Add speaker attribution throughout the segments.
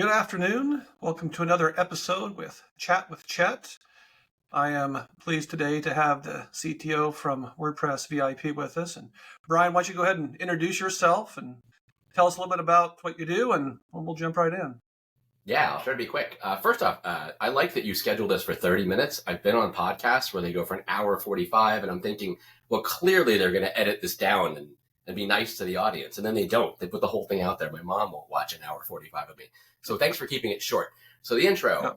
Speaker 1: Good afternoon. Welcome to another episode with Chat with Chet. I am pleased today to have the CTO from WordPress VIP with us. And Brian, why don't you go ahead and introduce yourself and tell us a little bit about what you do, and we'll jump right in.
Speaker 2: Yeah, I'll try to be quick. First off, I like that you scheduled this for 30 minutes. I've been on podcasts where they go for an hour 45, and I'm thinking, well, clearly they're going to edit this down and be nice to the audience. And then they don't. They put the whole thing out there. My mom won't watch an hour 45 of me. So thanks for keeping it short. So the intro,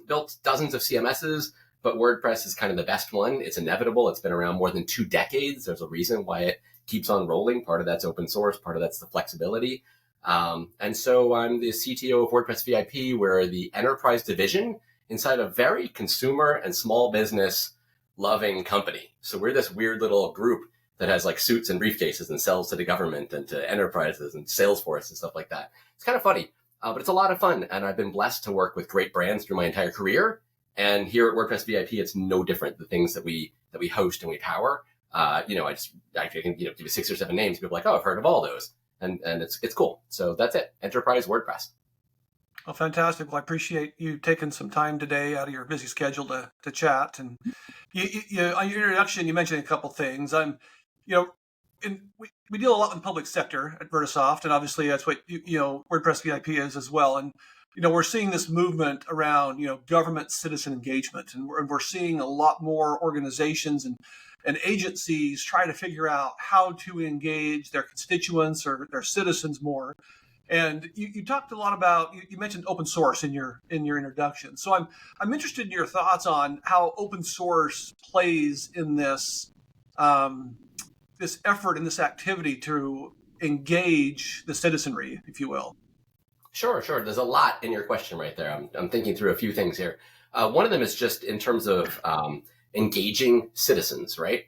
Speaker 2: built dozens of CMSs, but WordPress is kind of the best one. It's inevitable. It's been around more than 2 decades. There's a reason why it keeps on rolling. Part of that's open source. Part of that's the flexibility. And so I'm the CTO of WordPress VIP. We're the enterprise division inside a very consumer and small business loving company. So we're this weird little group that has like suits and briefcases and sells to the government and to enterprises and Salesforce and stuff like that. It's kind of funny, but it's a lot of fun. And I've been blessed to work with great brands through my entire career. And here at WordPress VIP, it's no different. The things that we host and we power, I can give you 6 or 7 names. People are like, oh, I've heard of all those. And it's cool. So that's it. Enterprise WordPress.
Speaker 1: Well, fantastic. Well, I appreciate you taking some time today out of your busy schedule to chat. And you on your introduction, you mentioned a couple things. We deal a lot in the public sector at Vertisoft, and obviously that's what WordPress VIP is as well. And we're seeing this movement around government citizen engagement, and we're seeing a lot more organizations and agencies try to figure out how to engage their constituents or their citizens more. And you talked a lot about, you mentioned open source in your introduction. So I'm interested in your thoughts on how open source plays in this this effort and this activity to engage the citizenry, if you will.
Speaker 2: Sure. There's a lot in your question right there. I'm thinking through a few things here. One of them is just in terms of engaging citizens, right?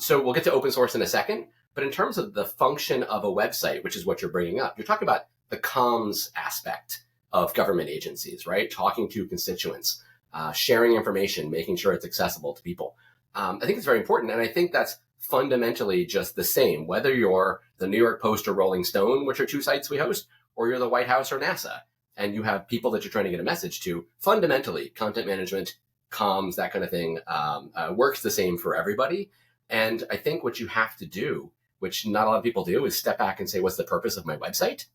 Speaker 2: So we'll get to open source in a second, but in terms of the function of a website, which is what you're bringing up, you're talking about the comms aspect of government agencies, right? Talking to constituents, sharing information, making sure it's accessible to people. I think it's very important. And I think that's fundamentally just the same, whether you're the New York Post or Rolling Stone, which are 2 sites we host, or you're the White House or NASA, and you have people that you're trying to get a message to. Fundamentally, content management, comms, that kind of thing, works the same for everybody. And I think what you have to do, which not a lot of people do, is step back and say, what's the purpose of my website?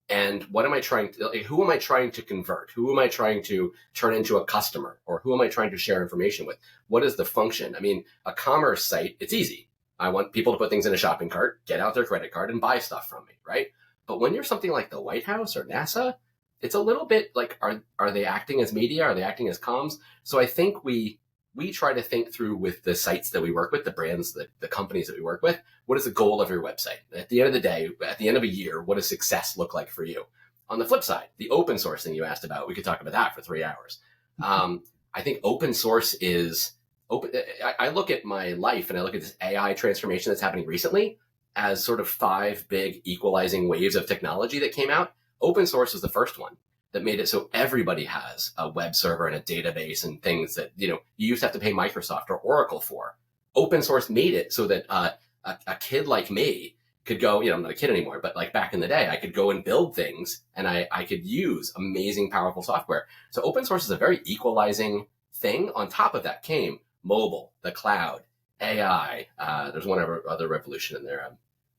Speaker 2: And what am I trying to, who am I trying to convert? Who am I trying to turn into a customer? Or who am I trying to share information with? What is the function? I mean, a commerce site, it's easy. I want people to put things in a shopping cart, get out their credit card and buy stuff from me, right? But when you're something like the White House or NASA, it's a little bit like, are they acting as media? Are they acting as comms? So I think we try to think through with the sites that we work with, the brands, the companies that we work with, what is the goal of your website? At the end of the day, at the end of a year, what does success look like for you? On the flip side, the open source thing you asked about, we could talk about that for 3 hours. I think open source is open. I look at my life and I look at this AI transformation that's happening recently as sort of 5 big equalizing waves of technology that came out. Open source was the first one that made it so everybody has a web server and a database and things that, you used to have to pay Microsoft or Oracle for. Open source made it so that a kid like me could go, I'm not a kid anymore, but like back in the day, I could go and build things and I could use amazing, powerful software. So open source is a very equalizing thing. On top of that came mobile, the cloud, AI. There's one other revolution in there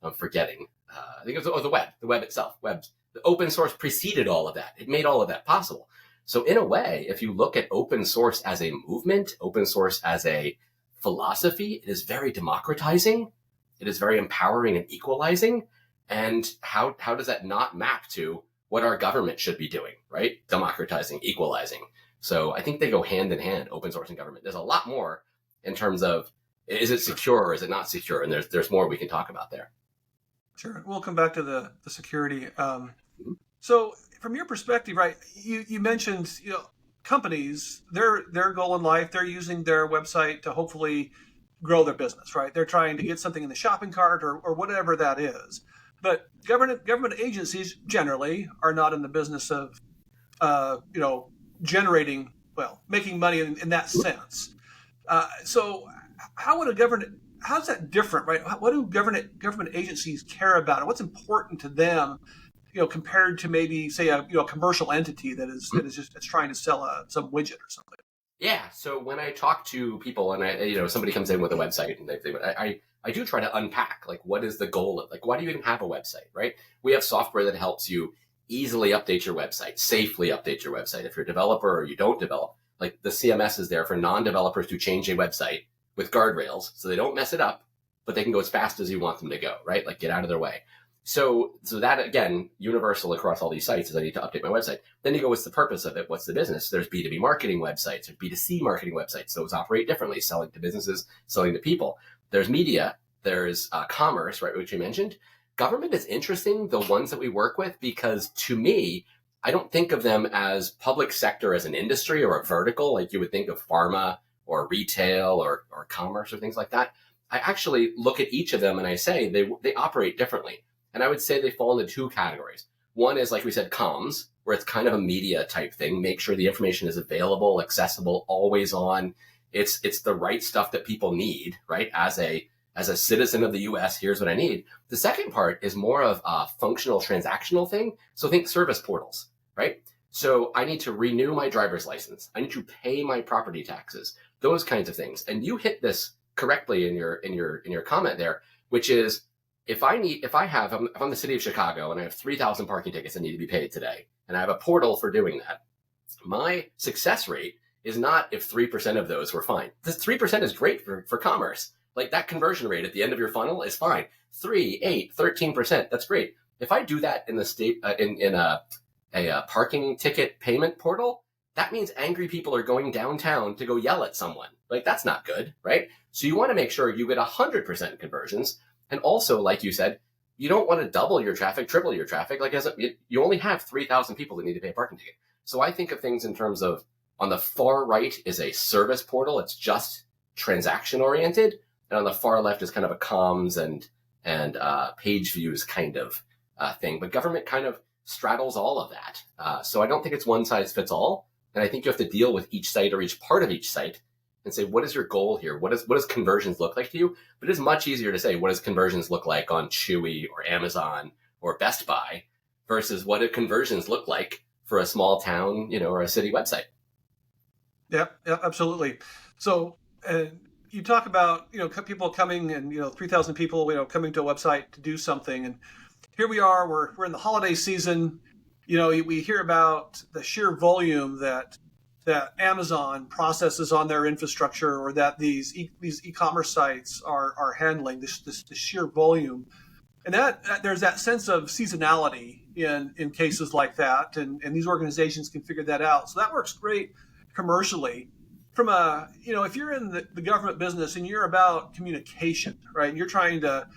Speaker 2: I'm forgetting. I think it was the web itself. The open source preceded all of that. It made all of that possible. So in a way, if you look at open source as a movement, open source as a philosophy, it is very democratizing. It is very empowering and equalizing. And how does that not map to what our government should be doing, right? Democratizing, equalizing. So I think they go hand in hand, open source and government. There's a lot more in terms of, is it secure or is it not secure? And there's more we can talk about there.
Speaker 1: Sure. We'll come back to the security. So from your perspective, right, you mentioned, companies, their goal in life, they're using their website to hopefully grow their business, right? They're trying to get something in the shopping cart or whatever that is. But government agencies generally are not in the business of, generating, making money in that sense. So how would how's that different, right? What do government agencies care about? And what's important to them compared to maybe say a commercial entity that is just it's trying to sell some widget or something.
Speaker 2: Yeah. So when I talk to people and somebody comes in with a website and I do try to unpack, like, what is the goal of, like, why do you even have a website, right? We have software that helps you easily update your website, safely update your website. If you're a developer or you don't develop, like, the CMS is there for non-developers to change a website with guardrails so they don't mess it up, but they can go as fast as you want them to go, right? Like, get out of their way. So that, again, universal across all these sites is I need to update my website. Then you go, what's the purpose of it? What's the business? There's B2B marketing websites, there's B2C marketing websites. Those operate differently, selling to businesses, selling to people. There's media, there's commerce, right, which you mentioned. Government is interesting, the ones that we work with, because to me, I don't think of them as public sector as an industry or a vertical, like you would think of pharma or retail or commerce or things like that. I actually look at each of them and I say they operate differently. And I would say they fall into two categories. One is, like we said, comms, where it's kind of a media type thing. Make sure the information is available, accessible, always on. It's the right stuff that people need, right? As a citizen of the US, here's what I need. The second part is more of a functional transactional thing. So think service portals, right? So I need to renew my driver's license. I need to pay my property taxes, those kinds of things. And you hit this correctly in your comment there, which is, if I'm the city of Chicago and I have 3,000 parking tickets that need to be paid today, and I have a portal for doing that, my success rate is not if 3% of those were fine. This 3% is great for commerce. Like, that conversion rate at the end of your funnel is fine. 3, 8, 13%, that's great. If I do that in the state, in a parking ticket payment portal, that means angry people are going downtown to go yell at someone. Like, that's not good, right? So you want to make sure you get 100% conversions. And also, like you said, you don't want to double your traffic, triple your traffic. Like, you only have 3,000 people that need to pay a parking ticket. So I think of things in terms of, on the far right is a service portal. It's just transaction oriented. And on the far left is kind of a comms and page views kind of thing. But government kind of straddles all of that. So I don't think it's one size fits all. And I think you have to deal with each site or each part of each site and say, what is your goal here? What does conversions look like to you? But it is much easier to say, what does conversions look like on Chewy or Amazon or Best Buy versus what do conversions look like for a small town, or a city website?
Speaker 1: Yeah, absolutely. So you talk about, people coming and, 3,000 people, coming to a website to do something. And here we are, we're in the holiday season. We hear about the sheer volume that Amazon processes on their infrastructure, or that these e-commerce sites are handling, this sheer volume, and that there's that sense of seasonality in cases like that, and these organizations can figure that out. So that works great commercially. From if you're in the government business and you're about communication, right? And you're trying to,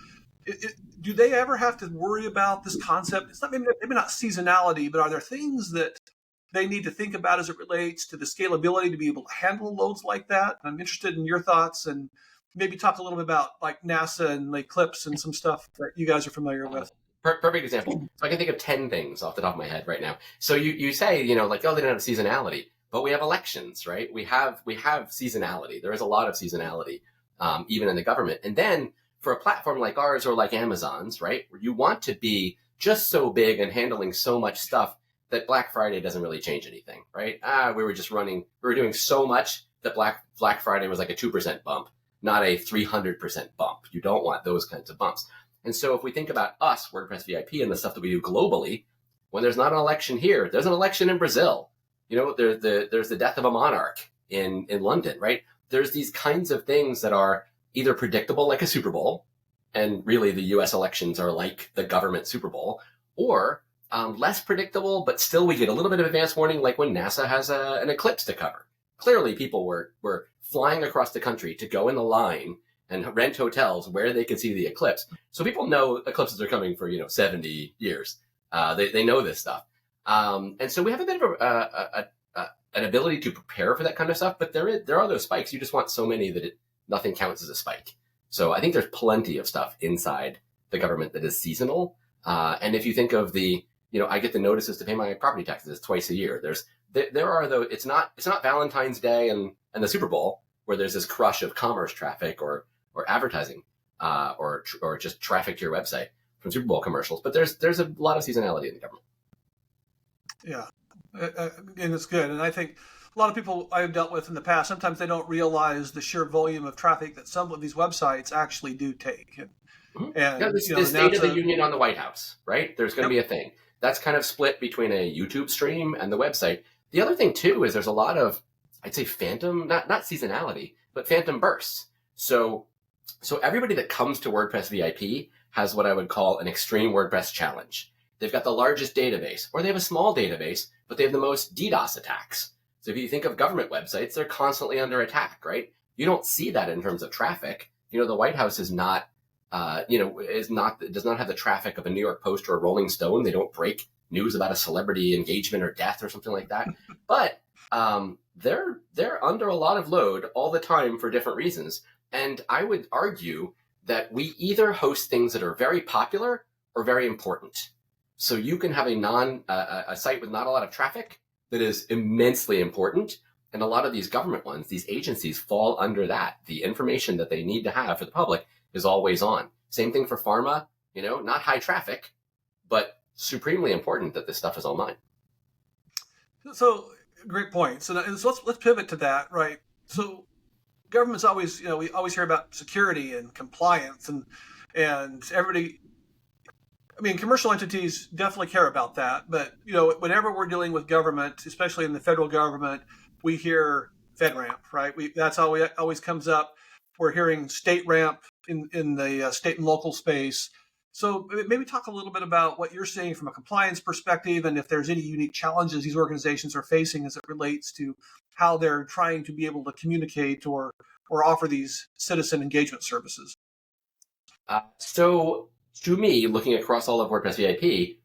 Speaker 1: do they ever have to worry about this concept? It's not maybe not seasonality, but are there things that they need to think about as it relates to the scalability to be able to handle loads like that? I'm interested in your thoughts, and maybe talk a little bit about like NASA and Eclipse and some stuff that you guys are familiar with.
Speaker 2: Perfect example. So I can think of 10 things off the top of my head right now. So you say, like, oh, they don't have seasonality, but we have elections, right? We have seasonality. There is a lot of seasonality, even in the government. And then for a platform like ours or like Amazon's, right, where you want to be just so big and handling so much stuff that Black Friday doesn't really change anything, right? We were doing so much that Black Friday was like a 2% bump, not a 300% bump. You don't want those kinds of bumps. And so if we think about us, WordPress VIP, and the stuff that we do globally, when there's not an election here, there's an election in Brazil. There's the death of a monarch in London, right? There's these kinds of things that are either predictable, like a Super Bowl, and really the US elections are like the government Super Bowl, or less predictable, but still we get a little bit of advance warning, like when NASA has an eclipse to cover. Clearly, people were flying across the country to go in the line and rent hotels where they could see the eclipse. So people know eclipses are coming for 70 years. They know this stuff, and so we have a bit of an ability to prepare for that kind of stuff. But there are those spikes. You just want so many that nothing counts as a spike. So I think there's plenty of stuff inside the government that is seasonal. And if you think of I get the notices to pay my property taxes twice a year. There are though, it's not Valentine's Day and the Super Bowl where there's this crush of commerce traffic or advertising, or just traffic to your website. Super Bowl commercials. But there's a lot of seasonality in the government.
Speaker 1: Yeah, and it's good. And I think a lot of people I've dealt with in the past, sometimes they don't realize the sheer volume of traffic that some of these websites actually do take.
Speaker 2: Mm-hmm. Yeah,
Speaker 1: And
Speaker 2: the State of the
Speaker 1: NASA,
Speaker 2: Union on the White House, right? There's going to
Speaker 1: yep.
Speaker 2: be a thing. That's kind of split between a YouTube stream and the website. The other thing, too, is there's a lot of, I'd say, phantom, not seasonality, but phantom bursts. So everybody that comes to WordPress VIP has what I would call an extreme WordPress challenge. They've got the largest database, or they have a small database, but they have the most DDoS attacks. So if you think of government websites, they're constantly under attack, right? You don't see that in terms of traffic. The White House is not, does not have the traffic of a New York Post or a Rolling Stone. They don't break news about a celebrity engagement or death or something like that. But they're under a lot of load all the time for different reasons. And I would argue that we either host things that are very popular or very important. So you can have a site with not a lot of traffic that is immensely important. And a lot of these government ones, these agencies fall under that. The information that they need to have for the public is always on. Same thing for pharma, not high traffic, but supremely important that this stuff is online.
Speaker 1: So great point. So let's pivot to that, right? So government's always, we always hear about security and compliance and everybody. I mean, commercial entities definitely care about that, but whenever we're dealing with government, especially in the federal government, we hear FedRAMP, right? That's always comes up. We're hearing state ramp in the state and local space. So maybe talk a little bit about what you're seeing from a compliance perspective, and if there's any unique challenges these organizations are facing as it relates to how they're trying to be able to communicate or offer these citizen engagement services.
Speaker 2: So to me, looking across all of WordPress VIP,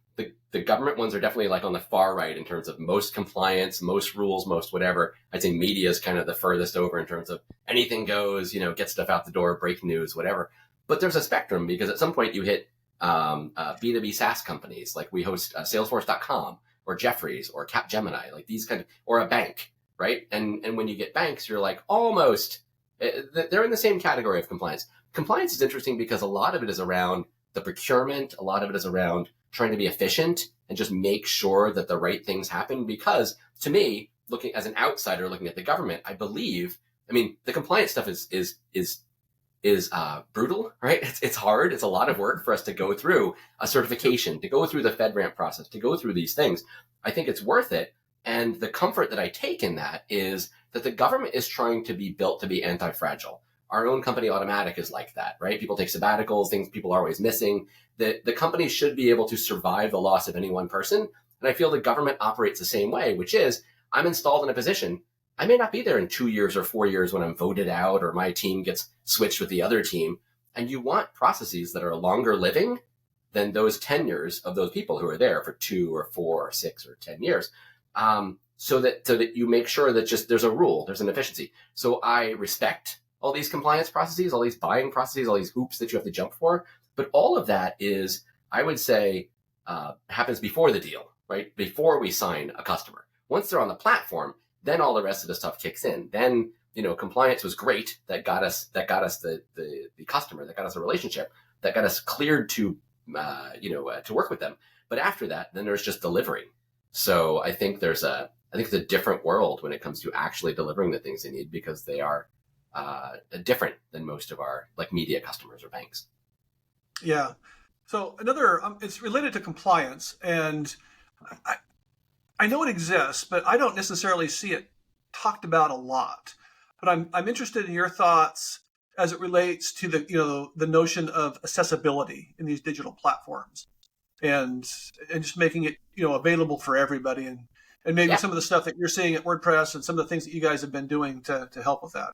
Speaker 2: the government ones are definitely like on the far right in terms of most compliance, most rules, most whatever. I'd say media is kind of the furthest over in terms of anything goes, get stuff out the door, break news, whatever. But there's a spectrum because at some point you hit B2B SaaS companies, like we host Salesforce.com or Jeffries or Capgemini, like these or a bank, right? And when you get banks, you're like almost, they're in the same category of compliance. Compliance is interesting because a lot of it is around the procurement, a lot of it is around trying to be efficient and just make sure that the right things happen. Because to me, looking as an outsider, looking at the government, I mean, the compliance stuff is brutal, right? It's hard. It's a lot of work for us to go through a certification, to go through the FedRAMP process, to go through these things. I think it's worth it. And the comfort that I take in that is that the government is trying to be built to be anti-fragile. Our own company Automatic is like that, right? People take sabbaticals, things people are always missing. The company should be able to survive the loss of any one person. And I feel the government operates the same way, which is I'm installed in a position. I may not be there in 2 years or 4 years when I'm voted out or my team gets switched with the other team. And you want processes that are longer living than those tenures of those people who are there for 2 or 4 or 6 or 10 years. So that you make sure that just there's a rule, there's an efficiency. So I respect all these compliance processes, all these buying processes, all these hoops that you have to jump for. But all of that is, I would say, happens before the deal, right? Before we sign a customer. Once they're on the platform, then all the rest of the stuff kicks in. Then, compliance was great. That got us the customer, that got us a relationship, that got us cleared to work with them. But after that, then there's just delivering. So I think it's a different world when it comes to actually delivering the things they need because they are different than most of our media customers or banks.
Speaker 1: Yeah. So another, it's related to compliance, and I know it exists, but I don't necessarily see it talked about a lot. But I'm interested in your thoughts as it relates to the notion of accessibility in these digital platforms, and just making it available for everybody, and maybe some of the stuff that you're seeing at WordPress and some of the things that you guys have been doing to help with that.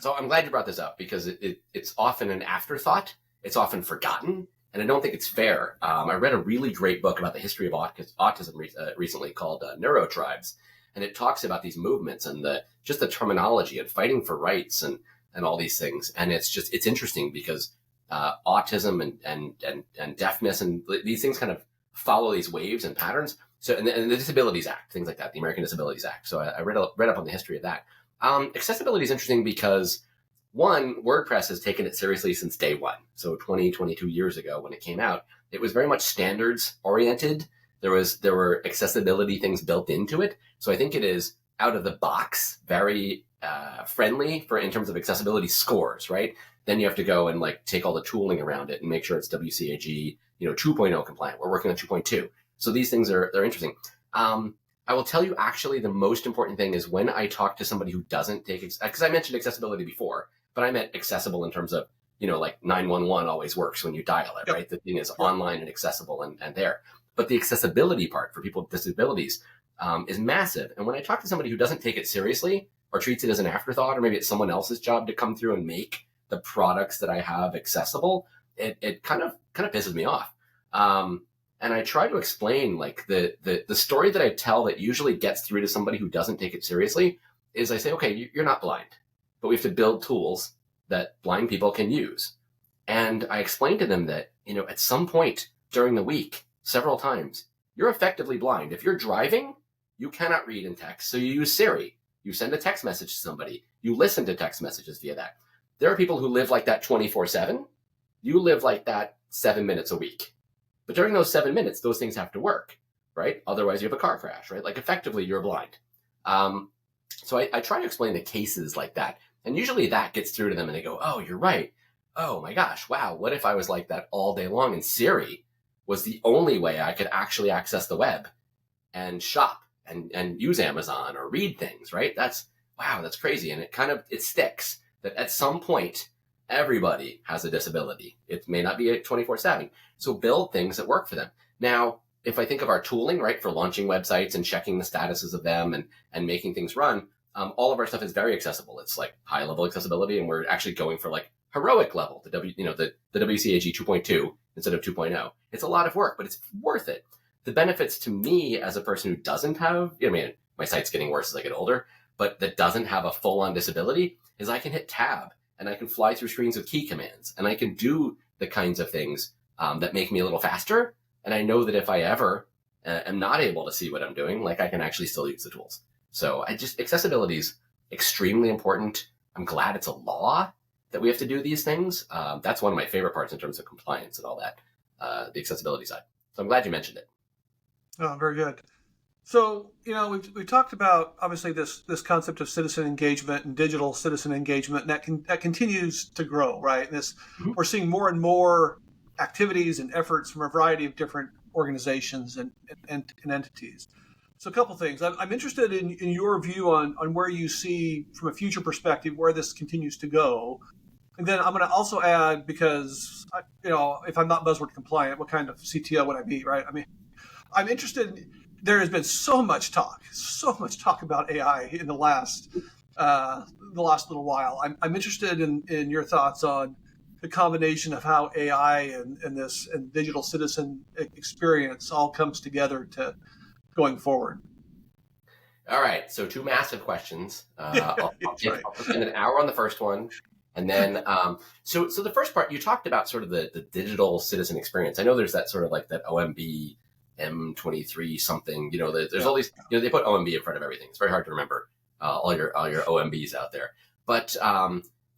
Speaker 2: So I'm glad you brought this up because it's often an afterthought. It's often forgotten, and I don't think it's fair. I read a really great book about the history of autism recently called Neurotribes, and it talks about these movements and the terminology and fighting for rights and all these things. And it's interesting because autism and deafness and these things kind of follow these waves and patterns. So and the Disabilities Act, things like that, the American Disabilities Act. So I read up on the history of that. Accessibility is interesting because, one, WordPress has taken it seriously since day one. So 22 years ago when it came out, it was very much standards oriented. There were accessibility things built into it. So I think it is out of the box, very friendly for in terms of accessibility scores, right? Then you have to go and like take all the tooling around it and make sure it's WCAG, 2.0 compliant. We're working on 2.2. So these things they're interesting. I will tell you actually the most important thing is when I talk to somebody who doesn't take, because I mentioned accessibility before, but I meant accessible in terms of, like 911 always works when you dial it,
Speaker 1: Yep.
Speaker 2: right? The thing is online and accessible and there. But the accessibility part for people with disabilities is massive. And when I talk to somebody who doesn't take it seriously or treats it as an afterthought, or maybe it's someone else's job to come through and make the products that I have accessible, it kind of pisses me off. And I try to explain like the story that I tell that usually gets through to somebody who doesn't take it seriously is I say, okay, you're not blind, but we have to build tools that blind people can use. And I explain to them that, at some point during the week, several times, you're effectively blind. If you're driving, you cannot read in text. So you use Siri. You send a text message to somebody. You listen to text messages via that. There are people who live like that 24/7. You live like that 7 minutes a week. But during those 7 minutes, those things have to work, right? Otherwise, you have a car crash, right? Like effectively, you're blind. So I try to explain the cases like that. And usually that gets through to them and they go, oh, you're right. Oh my gosh, wow. What if I was like that all day long and Siri was the only way I could actually access the web and shop and use Amazon or read things, right? That's crazy. And it sticks that at some point, everybody has a disability. It may not be a 24/7. So build things that work for them. Now, if I think of our tooling, right, for launching websites and checking the statuses of them and making things run, all of our stuff is very accessible. It's like high level accessibility, and we're actually going for like heroic level, the WCAG 2.2 instead of 2.0. It's a lot of work, but it's worth it. The benefits to me as a person who doesn't have, my sight's getting worse as I get older, but that doesn't have a full on disability is I can hit tab and I can fly through screens with key commands and I can do the kinds of things that make me a little faster. And I know that if I ever am not able to see what I'm doing, like I can actually still use the tools. So accessibility is extremely important. I'm glad it's a law that we have to do these things. That's one of my favorite parts in terms of compliance and all that, the accessibility side. So I'm glad you mentioned it.
Speaker 1: Oh, very good. So, we've talked about obviously this concept of citizen engagement and digital citizen engagement, and that continues to grow, right?
Speaker 2: Mhm.
Speaker 1: We're seeing more and more activities and efforts from a variety of different organizations and entities. So, a couple things. I'm interested in your view on where you see, from a future perspective, where this continues to go. And then I'm going to also add, because if I'm not buzzword compliant, what kind of CTO would I be, right? I mean, I'm interested. There has been so much talk about AI in the last little while. I'm interested in your thoughts on the combination of how AI and digital citizen experience all comes together to going forward.
Speaker 2: All right. So two massive questions. I'll
Speaker 1: Right.
Speaker 2: spend an hour on the first one. And then, so the first part, you talked about sort of the digital citizen experience. I know there's that sort of like that OMB M23 something, there's all these, they put OMB in front of everything. It's very hard to remember all your OMBs out there. But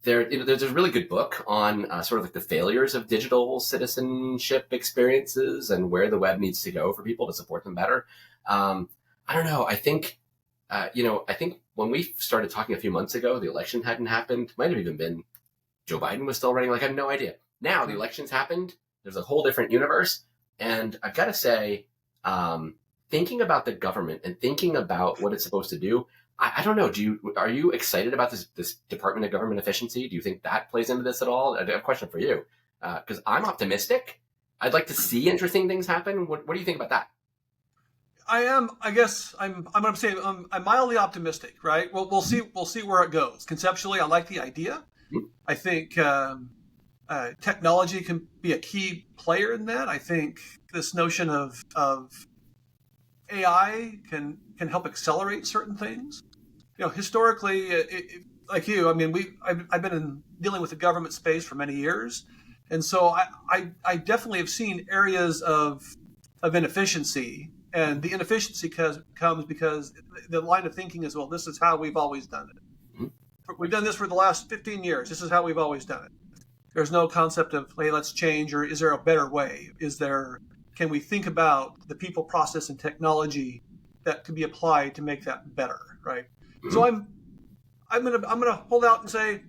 Speaker 2: there's a really good book on sort of like the failures of digital citizenship experiences and where the web needs to go for people to support them better. I don't know. I think when we started talking a few months ago, the election hadn't happened. Might have even been Joe Biden was still running. Like, I have no idea. Now the election's happened. There's a whole different universe. And I've got to say, thinking about the government and thinking about what it's supposed to do, I don't know. Are you excited about this Department of Government Efficiency? Do you think that plays into this at all? I have a question for you, because I'm optimistic. I'd like to see interesting things happen. What do you think about that?
Speaker 1: I am. I guess I'm going to say I'm mildly optimistic. Right. Well, we'll see. We'll see where it goes. Conceptually, I like the idea.
Speaker 2: Mhm.
Speaker 1: I think technology can be a key player in that. I think this notion of AI can help accelerate certain things. Historically, like you, I mean, I've been dealing with the government space for many years, and so I definitely have seen areas of inefficiency, and the inefficiency comes because the line of thinking is, well, this is how we've always done it.
Speaker 2: Mhm.
Speaker 1: We've done this for the last 15 years. This is how we've always done it. There's no concept of, hey, let's change, or is there a better way? Can we think about the people, process, and technology that could be applied to make that better, right? So
Speaker 2: Mhm.
Speaker 1: I'm gonna hold out and say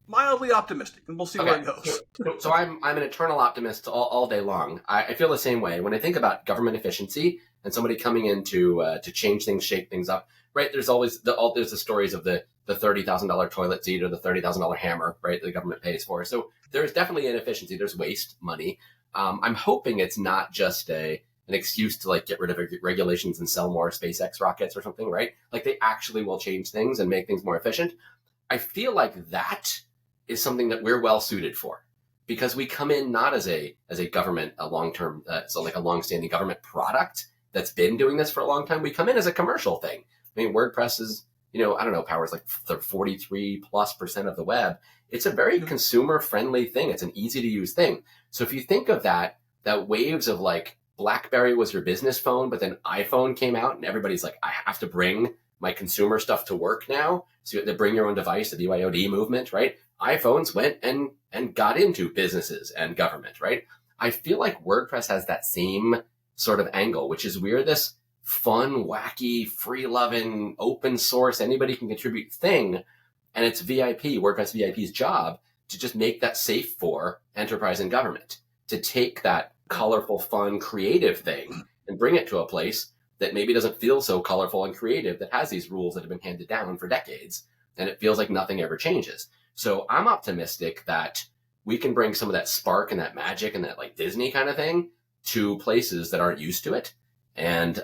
Speaker 1: mildly optimistic, and we'll see where
Speaker 2: Okay,
Speaker 1: it goes.
Speaker 2: so I'm an eternal optimist all day long. I feel the same way when I think about government efficiency and somebody coming in to change things, shake things up. Right? There's always there's the stories of the $30,000 toilet seat or the $30,000 hammer, right? The government pays for. So there's definitely inefficiency. There's waste money. I'm hoping it's not just an excuse to like get rid of regulations and sell more SpaceX rockets or something, right? Like they actually will change things and make things more efficient. I feel like that is something that we're well suited for because we come in not as a government, a long-term, so like a long-standing government product that's been doing this for a long time. We come in as a commercial thing. I mean, WordPress is, I don't know, powers like 43+% of the web. It's a very consumer friendly thing. It's an easy to use thing. So if you think of that waves of like BlackBerry was your business phone, but then iPhone came out and everybody's like, I have to bring my consumer stuff to work now. So you have to bring your own device, the BYOD movement, right? iPhones went and got into businesses and government, right? I feel like WordPress has that same sort of angle, which is we're this fun, wacky, free-loving, open source, anybody can contribute thing. And it's WordPress VIP's job to just make that safe for enterprise and government, to take that colorful, fun, creative thing and bring it to a place that maybe doesn't feel so colorful and creative, that has these rules that have been handed down for decades, and it feels like nothing ever changes. So I'm optimistic that we can bring some of that spark and that magic and that like Disney kind of thing to places that aren't used to it, and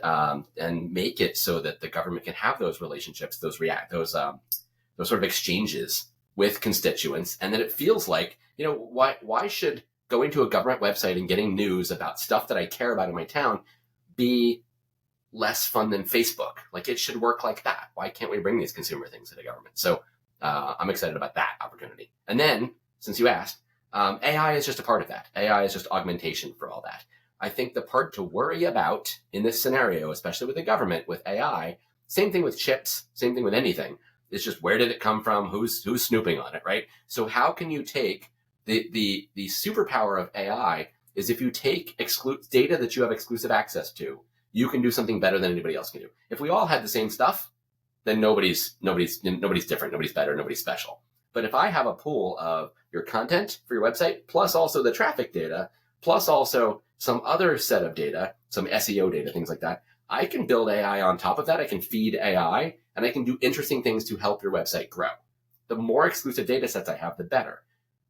Speaker 2: make it so that the government can have those relationships, those sort of exchanges with constituents, and that it feels like, why should going to a government website and getting news about stuff that I care about in my town be less fun than Facebook? Like it should work like that. Why can't we bring these consumer things to the government? So I'm excited about that opportunity. And then, since you asked, AI is just a part of that. AI is just augmentation for all that. I think the part to worry about in this scenario, especially with the government, with AI, same thing with chips, same thing with anything, it's just where did it come from? Who's snooping on it, right? So how can you take the superpower of AI is if you take data that you have exclusive access to, you can do something better than anybody else can do. If we all had the same stuff, then nobody's different, nobody's better, nobody's special. But if I have a pool of your content for your website, plus also the traffic data, plus also some other set of data, some SEO data, things like that, I can build AI on top of that. I can feed AI, and I can do interesting things to help your website grow. The more exclusive data sets I have, the better.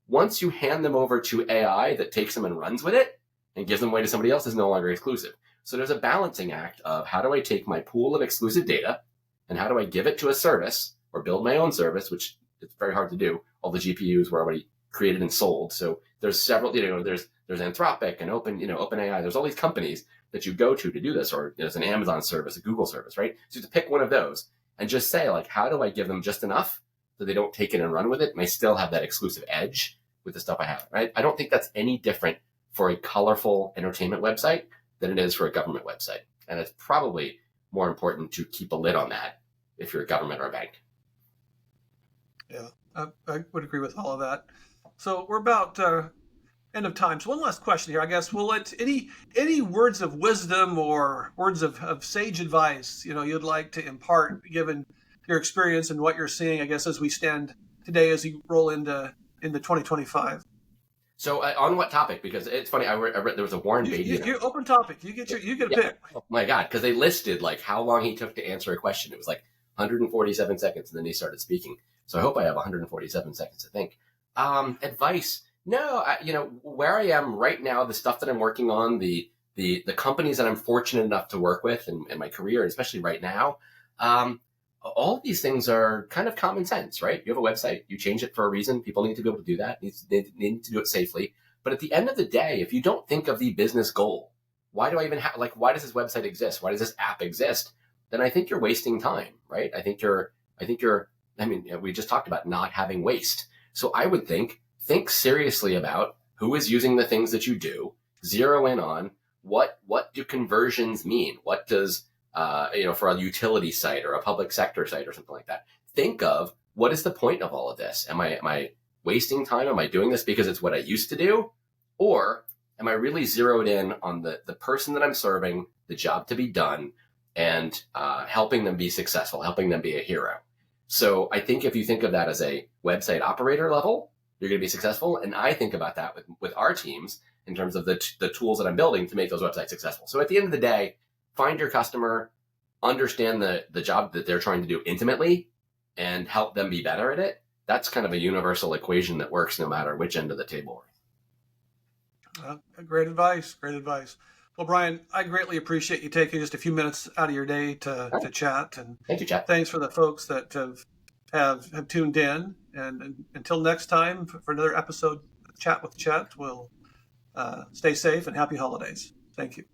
Speaker 2: Once you hand them over to AI that takes them and runs with it and gives them away to somebody else, is no longer exclusive. So there's a balancing act of how do I take my pool of exclusive data and how do I give it to a service or build my own service, which it's very hard to do. All the GPUs were already created and sold. So there's several, there's Anthropic and OpenAI. There's all these companies that you go to do this, or there's an Amazon service, a Google service, right? So you have to pick one of those and just say, like, how do I give them just enough so they don't take it and run with it, and I still have that exclusive edge with the stuff I have, right? I don't think that's any different for a colorful entertainment website than it is for a government website. And it's probably more important to keep a lid on that if you're a government or a bank.
Speaker 1: Yeah, I would agree with all of that. So we're about end of time. So one last question here, I guess. Will it any words of wisdom or words of sage advice, you'd like to impart, given your experience and what you're seeing, I guess, as we stand today, as you roll into 2025?
Speaker 2: So on what topic? Because it's funny, I read there was a Warren Beatty.
Speaker 1: You open topic. You get a pick.
Speaker 2: Oh my God, because they listed like how long he took to answer a question. It was like 147 seconds, and then he started speaking. So I hope I have 147 seconds to think. Advice. No, where I am right now, the stuff that I'm working on, the companies that I'm fortunate enough to work with in my career, especially right now, all of these things are kind of common sense, right? You have a website, you change it for a reason. People need to be able to do that. They need to do it safely. But at the end of the day, if you don't think of the business goal, why do I even why does this website exist? Why does this app exist? Then I think you're wasting time, right? We just talked about not having waste. So I would think seriously about who is using the things that you do, zero in on what do conversions mean? What does, for a utility site or a public sector site or something like that, think of what is the point of all of this? Am I wasting time? Am I doing this because it's what I used to do? Or am I really zeroed in on the person that I'm serving, the job to be done, and helping them be successful, helping them be a hero? So I think if you think of that as a website operator level, you're going to be successful. And I think about that with our teams in terms of the tools that I'm building to make those websites successful. So at the end of the day, find your customer, understand the job that they're trying to do intimately, and help them be better at it. That's kind of a universal equation that works no matter which end of the table.
Speaker 1: Great advice. Great advice. Well, Brian, I greatly appreciate you taking just a few minutes out of your day to chat. And
Speaker 2: thank you, Chet.
Speaker 1: Thanks for the folks that have tuned in. And until next time for another episode of Chat with Chet, we'll stay safe and happy holidays. Thank you.